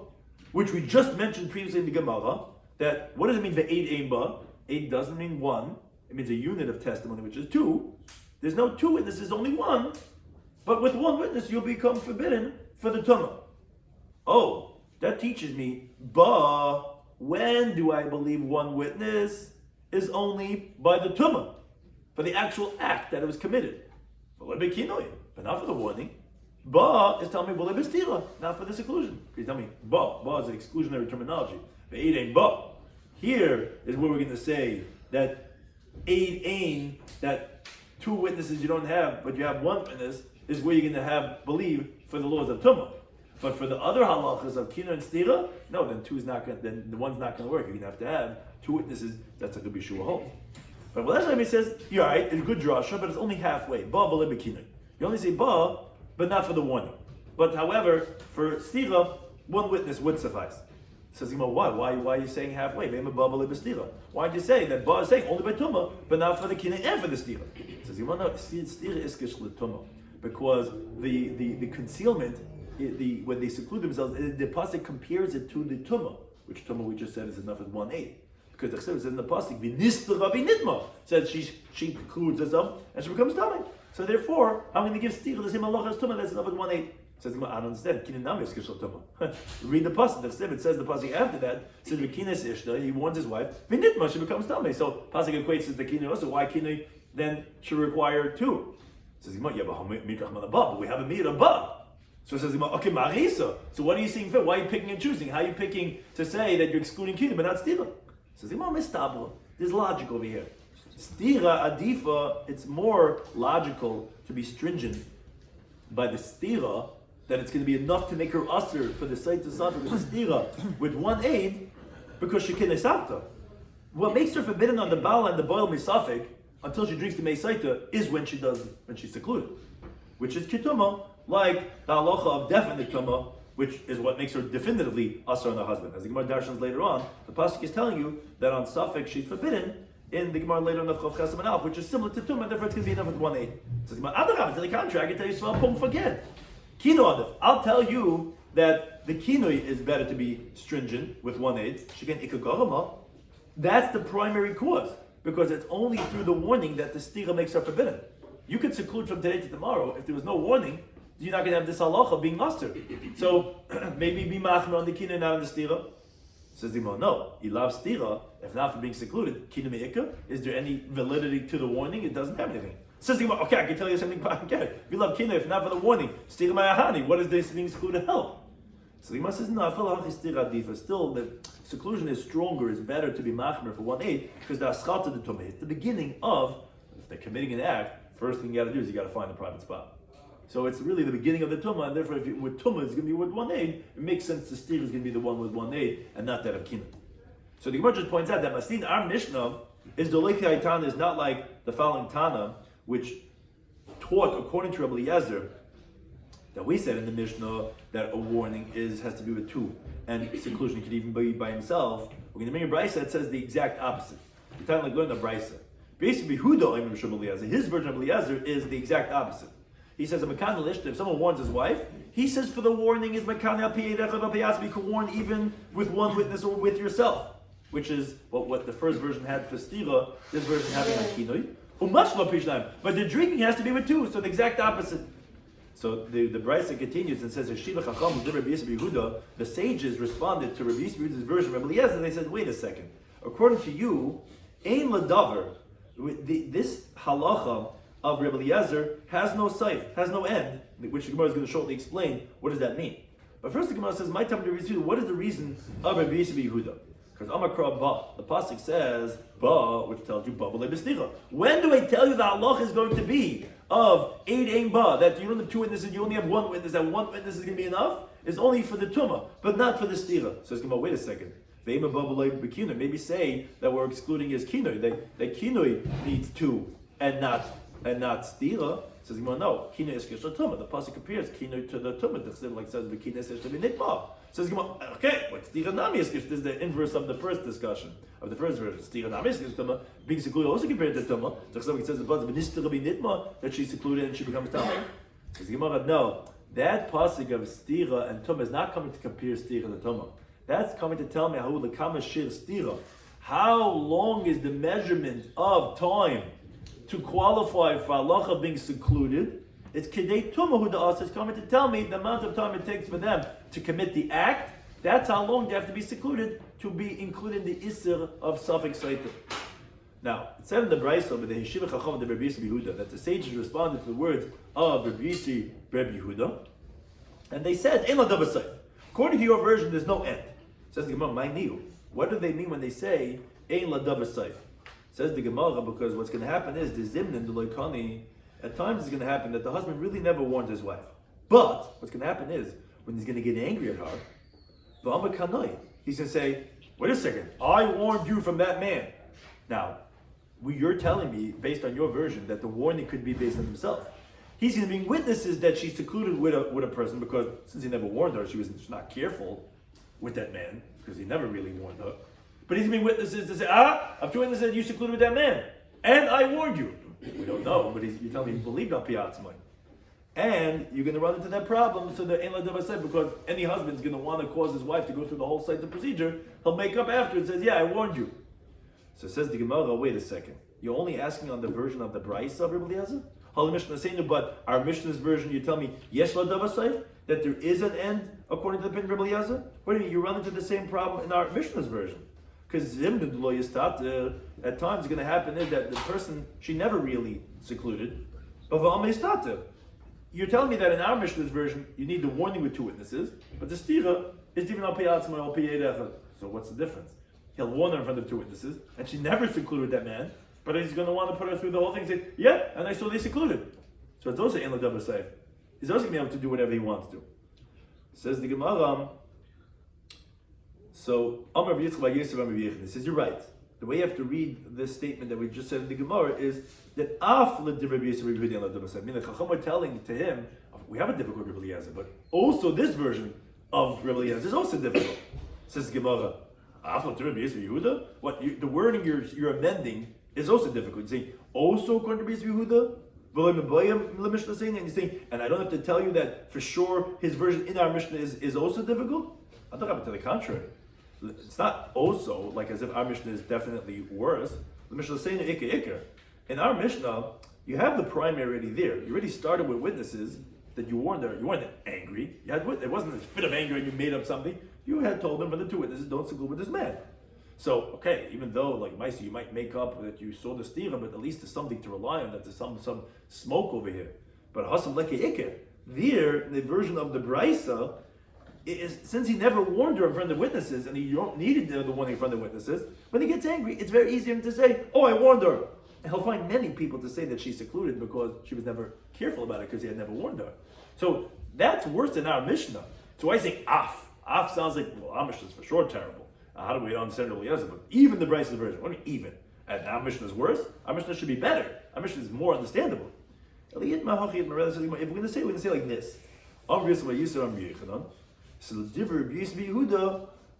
which we just mentioned previously in the Gemara. That what does it mean? The aid ain ba. 8 doesn't mean 1. It means a unit of testimony, which is 2. There's no 2 witnesses, only 1. But with 1 witness, you'll become forbidden for the tumah. Oh, that teaches me, when do I believe 1 witness is only by the tumah, for the actual act that it was committed. But not for the warning. Is telling me, not for the seclusion. You tell me, is an exclusionary terminology. The 8 ain't ba. Here is where we're going to say that aid ain, that 2 witnesses you don't have, but you have 1 witness, is where you're going to have believe for the laws of tumah. But for the other halachas of kina and stira, no, then 2 is not going. Then the 1's not going to work. You're going to have to have 2 witnesses. That's like a bishua holds. But that's why he says, you're right, it's a good drasha, but it's only halfway. Ba b'le b'kina. You only say ba, but not for the warning. But however, for stira, 1 witness would suffice. Says why? Why are you saying halfway? Why did you say that ba is saying only by tumah, but not for the kina and for the stira? Says no, stira is kishla tumah, because the concealment, when they seclude themselves, the pasuk compares it to the tumah, which tumah we just said is enough as 1/8. Because the chesed says in the pasuk v'nistara v'nitma, says she secludes herself and she becomes tummy. So therefore, I'm going to give stira the same halacha as tumah that's enough as 1/8. Says, I don't understand. Read the pasuk. It says the pasuk after that says v'kinas ishta. He warns his wife. V'nitma, she becomes tummy. So pasuk equates it to kina also. Why kina then should require 2? Says but we have a meat of ba. So it says okay, marisa. So what are you seeing fit? Why are you picking and choosing? How are you picking to say that you're excluding kina but not stira? Says mistabla. There's logic over here. Stira adifa. It's more logical to be stringent by the stira, that it's going to be enough to make her usher for the site to suffer with stira with 1 aid, because she can esapta. What makes her forbidden on the bala and the boil misafik until she drinks the meisaita is when she's secluded, which is kituma, like the halacha of definite tuma, which is what makes her definitively usher on her husband. As the Gemara darshans later on, the pasuk is telling you that on safik she's forbidden. In the Gemara later on of Chav Chesam and Alf, which is similar to Tumah, therefore it's going to be enough with 1/8. Says Gemara, to the contrary, I can tell you Sval Pum forget. Kino Adif. I'll tell you that the kinoi is better to be stringent with 1/8. Shigen Ikagorama. That's the primary cause, because it's only through the warning that the stira makes her forbidden. You could seclude from today to tomorrow. If there was no warning, you're not going to have this halacha being master. So maybe be machmer on the kina, not on the stira. Says the Gemara, no, he loves stira, if not for being secluded. Kina me'ika, is there any validity to the warning? It doesn't have anything. Says the Gemara, okay, I can tell you something about it. We love kina, if not for the warning. Stira ma'ahani, what does this being secluded help? So the Gemara says, no, stira difa. Still, the seclusion is stronger, it's better to be machmer for 1/8, because the aschat of the tumah is the beginning of, if they're committing an act, first thing you got to do is you got to find a private spot. So it's really the beginning of the tumah, and therefore, if you, with tumah, it's going to be with 1/8. It makes sense the stira is going to be the one with 1/8, and not that of kina. So the Gemara just points out that Masin, our Mishnah, is the Lekei Tana is not like the following Tana, which taught according to Rabbi Eliezer that we said in the Mishnah that a warning has to be with 2, and seclusion could even be by himself. We're going to bring a brisa that says the exact opposite. The Tana like learned a brisa. Basically, his version of Eliezer is the exact opposite. He says, if someone warns his wife, he says for the warning is you can warn even with 1 witness or with yourself, which is what the first version had for stira, this version having a kinoi. But the drinking has to be with 2, so the exact opposite. So the brisa continues and says, the sages responded to Rabbi Yehuda's version of Rabbi Eliezer, and they said, wait a second. According to you, ein ladavar, this halacha of Rabbi Eliezer has no saif, has no end, which the Gemara is going to shortly explain. What does that mean? But first the Gemara says, my time to Rabbi Yehuda, what is the reason of Rabbi Yehuda? Because Amakra Ba, the pasuk says Ba, which tells you Ba b'le b'sticha. When do I tell you the halach is going to be of 8 ein Ba, that you don't have 2 witnesses, you only have 1 witness, that 1 witness is going to be enough? is only for the tumah, but not for the stira. Says Gemara, wait a second. Maybe say that we're excluding his kinoi. That kinoi needs two and not stira. Says Gemara, no. Kinoi is kishla tumah. The pasuk appears kinoi to the tumah. The like says the kinoi is to be nitma. Says Gemara, okay, what stira nami is kish? This is the inverse of the first discussion of the first version. Stira nami is kish tumah. Being secluded also compared to tumah. So it says the pasuk v'nistira be nitma, that she's secluded and she becomes tamei. Says Gemara, no. That pasuk of stira and tumah is not coming to compare stira and tumah. That's coming to tell me how the kama shir stira. How long is the measurement of time to qualify for halacha being secluded? It's kedei tumah who the us is coming to tell me the amount of time it takes for them to commit the act. That's how long they have to be secluded to be included in the isser of suffix sotah. Now, it said in the Brayso, but the Yeshiva Chacham of Rabbi Yehuda, that the sages responded to the words of Rabbi Yehuda, and they said, "Ein ladav asayf." According to your version, there's no end. Says the Gemara, "My niu." What do they mean when they say "Ein ladav asayf"? Says the Gemara, because what's going to happen is the zimnin, the loikani. At times, it's going to happen that the husband really never warned his wife. But what's going to happen is when he's going to get angry at her, v'amar kanoi, he's going to say, "Wait a second, I warned you from that man." Now, you're telling me, based on your version, that the warning could be based on himself. He's going to be witnesses that she's secluded with a person because since he never warned her, she was not careful with that man because he never really warned her. But he's going to be witnesses to say, I've two witnesses that you secluded with that man, and I warned you. We don't know, but you're telling me he believed on piatzmai. And you're going to run into that problem, so that Ein Ladav said, because any husband's going to want to cause his wife to go through the whole site of procedure, he'll make up after and says, yeah, I warned you. So says the Gemara, wait a second. You're only asking on the version of the Brayso of Rabbi Eliezer? But our Mishnah's version, you tell me, yesh ladav asayf, that there is an end according to the opinion of Rabbi Eliezer? Wait a minute, you run into the same problem in our Mishnah's version. Because at times it's going to happen is that the person, she never really secluded. But you're telling me that in our Mishnah's version, you need the warning with two witnesses, but the stira is even al piyatzma al piyedechad. So what's the difference? He'll warn her in front of two witnesses, and she never secluded that man, but he's going to want to put her through the whole thing and say, yeah, and I saw they secluded. So it's also Ein Ladav asayf. He's also going to be able to do whatever he wants to. Says the Gemara, so Amar Yitzchak by Yosef Amar Yechon. He says, you're right. The way you have to read this statement that we just said in the Gemara is that Af l'divrei Rabbi Yosef Rabbi Yehuda Ein Ladav asayf. Meaning the Chacham are telling to him, we have a difficult Rabbi Eliezer, but also this version of Rabbi Eliezer is also difficult. Says the Gemara, what the wording you're amending is also difficult. You say also according to Rabbi Yehuda, and you say, and I don't have to tell you that for sure his version in our Mishnah is also difficult. I'm talking to the contrary. It's not also like as if our Mishnah is definitely worse. The Mishnah is saying ikka. In our Mishnah, you have the primary already there. You already started with witnesses that you warned her. You weren't angry. It wasn't a fit of anger and you made up something. You had told them from the two witnesses, don't seclude with this man. So, okay, even though, like Maisa, you might make up that you saw the stira, but at least there's something to rely on, that there's some smoke over here. But Hasam Leke Ikke, there, in the version of the Brayso, since he never warned her in front of witnesses, and you don't need the warning in front of witnesses, when he gets angry, it's very easy for him to say, oh, I warned her. And he'll find many people to say that she's secluded because she was never careful about it because he had never warned her. So, that's worse than our Mishnah. So I say Af. Af sounds like, well, our Mishnah is for sure terrible. How do we understand Rabbi Eliezer? But even the Brayso version, what do you mean even? And our Mishnah is worse? Our Mishnah should be better. Our Mishnah is more understandable. If we're going to say like this. So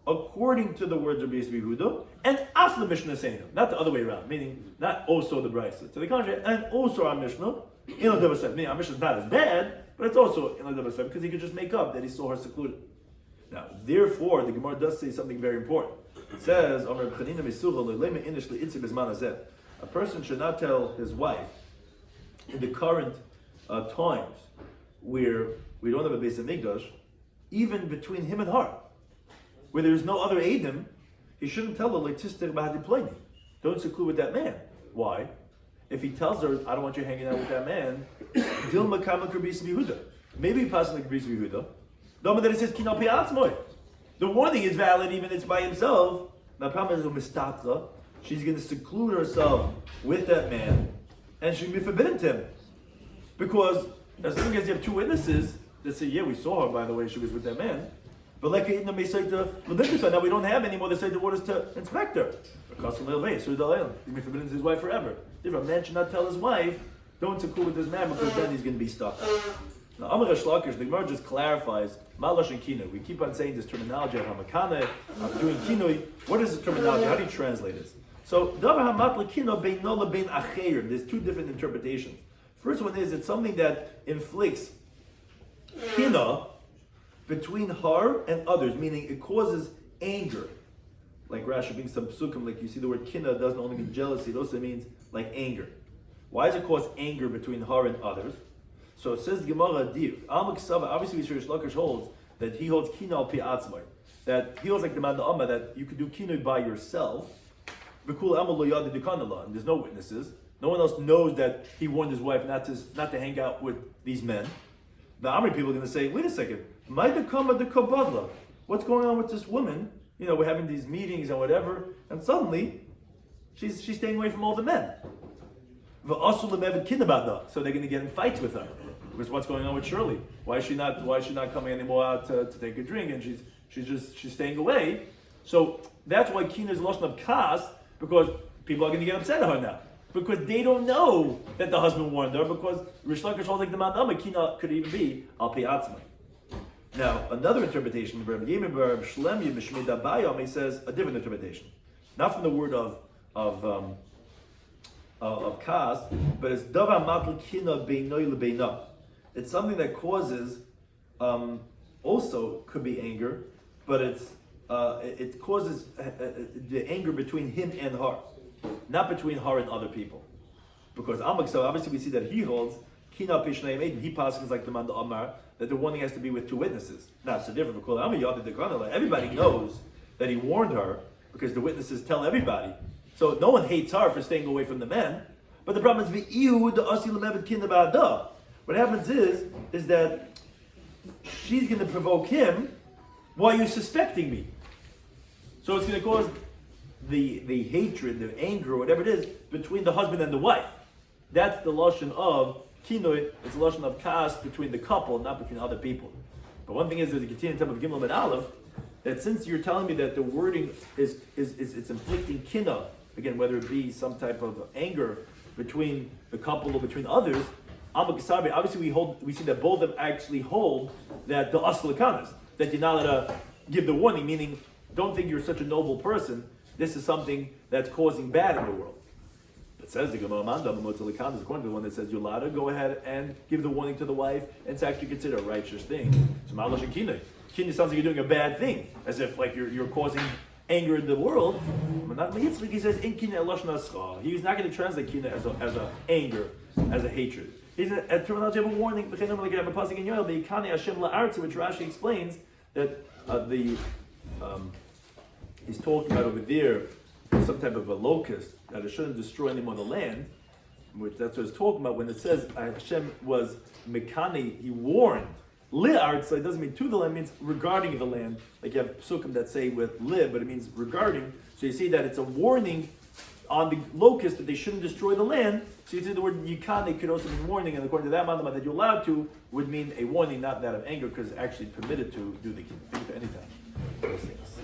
according to the words of Rabbi Yehuda, and after the Mishnah saying them, not the other way around, meaning not also the Brayso. To the contrary, and also our Mishnah, meaning our Mishnah is not as bad, but it's also because he could just make up that he saw her secluded. Now, therefore, the Gemara does say something very important. It says, a person should not tell his wife in the current times where we don't have a Beis Hamikdash, even between him and her, where there's no other Eidim, he shouldn't tell her, don't seclude with that man. Why? If he tells her, I don't want you hanging out with that man, maybe passing like Rabbi Yehuda. That it says kinal piatzmoi. The warning is valid even if it's by himself. Now, the problem is she's going to seclude herself with that man, and she'll be forbidden to him. Because as long as you have two witnesses, They say, yeah, we saw her, by the way, she was with that man. But like now we don't have any more. They say the orders to inspect her. He's been forbidden to his wife forever. If a man should not tell his wife, don't cool with this man because then he's going to be stuck. Now, Amar Shlakish, the Gemara just clarifies Malash and Kinoi. We keep on saying this terminology of Hamakane, of doing Kinoi. What is this terminology? How do you translate this? So, there's two different interpretations. First one is it's something that inflicts Kina between her and others, meaning it causes anger. Like Rashi being some psukim, like you see the word Kina doesn't only mean jealousy, it also means like anger. Why does it cause anger between her and others? So it says Gemara Div. Obviously, Rish Lakish holds that he holds Kina al pi atzmai. That he holds like the man the Amma that you could do Kina by yourself. And there's no witnesses. No one else knows that he warned his wife not to hang out with these men. The Amri people are going to say, wait a second, what's going on with this woman? You know, we're having these meetings and whatever, and suddenly she's staying away from all the men. So they're going to get in fights with her. Because what's going on with Shirley? Why is she not coming anymore out to take a drink, and she's staying away? So that's why Kina is lost of kas, because people are going to get upset at her now. Because they don't know that the husband warned her, because Rish Lakish holds like the Mandama, Kina could even be al pi atzmai. Now, another interpretation, Rabbi Shloimy Schwartzberg says a different interpretation. Not from the word of kas, but it's davar matl kina beinoi lebeina. It's something that causes, also could be anger, but it causes the anger between him and her, not between her and other people. Because so obviously we see that he holds kina pishnei maiden. He passes like the man the Amar that the warning has to be with two witnesses. Now it's so different. Everybody knows that he warned her because the witnesses tell everybody. So no one hates her for staying away from the men. But the problem is what happens is that she's going to provoke him while you're suspecting me. So it's going to cause the hatred, the anger, or whatever it is, between the husband and the wife. That's the lashon of kinoi. It's the lashon of kas between the couple, not between other people. But one thing is, there's a continuing type of Gimel and Aleph, that since you're telling me that the wording is it's inflicting kina, again, whether it be some type of anger between the couple or between others, obviously we see that both of them actually hold that the asl kanas, that you're not allowed to give the warning, meaning don't think you're such a noble person. This is something that's causing bad in the world. It says the Gemara Manda Motzalikanas, according to the one that says you're allowed to go ahead and give the warning to the wife, and it's actually considered a righteous thing. So Malash and Kina. Kina sounds like you're doing a bad thing, as if like you're causing anger in the world. He says in Kina Elosh Nascha. He's not going to translate Kina as a anger, as a hatred. He's a terminology of a warning. Like I have a pasuk in Yoel, the Ikane Hashem la'artz, which Rashi explains that he's talking about over there some type of a locust that it shouldn't destroy any more the land, which that's what it's talking about when it says Hashem was Mekani, he warned li'artz. So it doesn't mean to the land, it means regarding the land. Like you have psukim that say with li, but it means regarding. So you see that it's a warning on the locust that they shouldn't destroy the land. So you see the word yikane could also mean warning, and according to that mandama that you're allowed to would mean a warning, not that of anger, because it's actually permitted to do the anytime. Those things.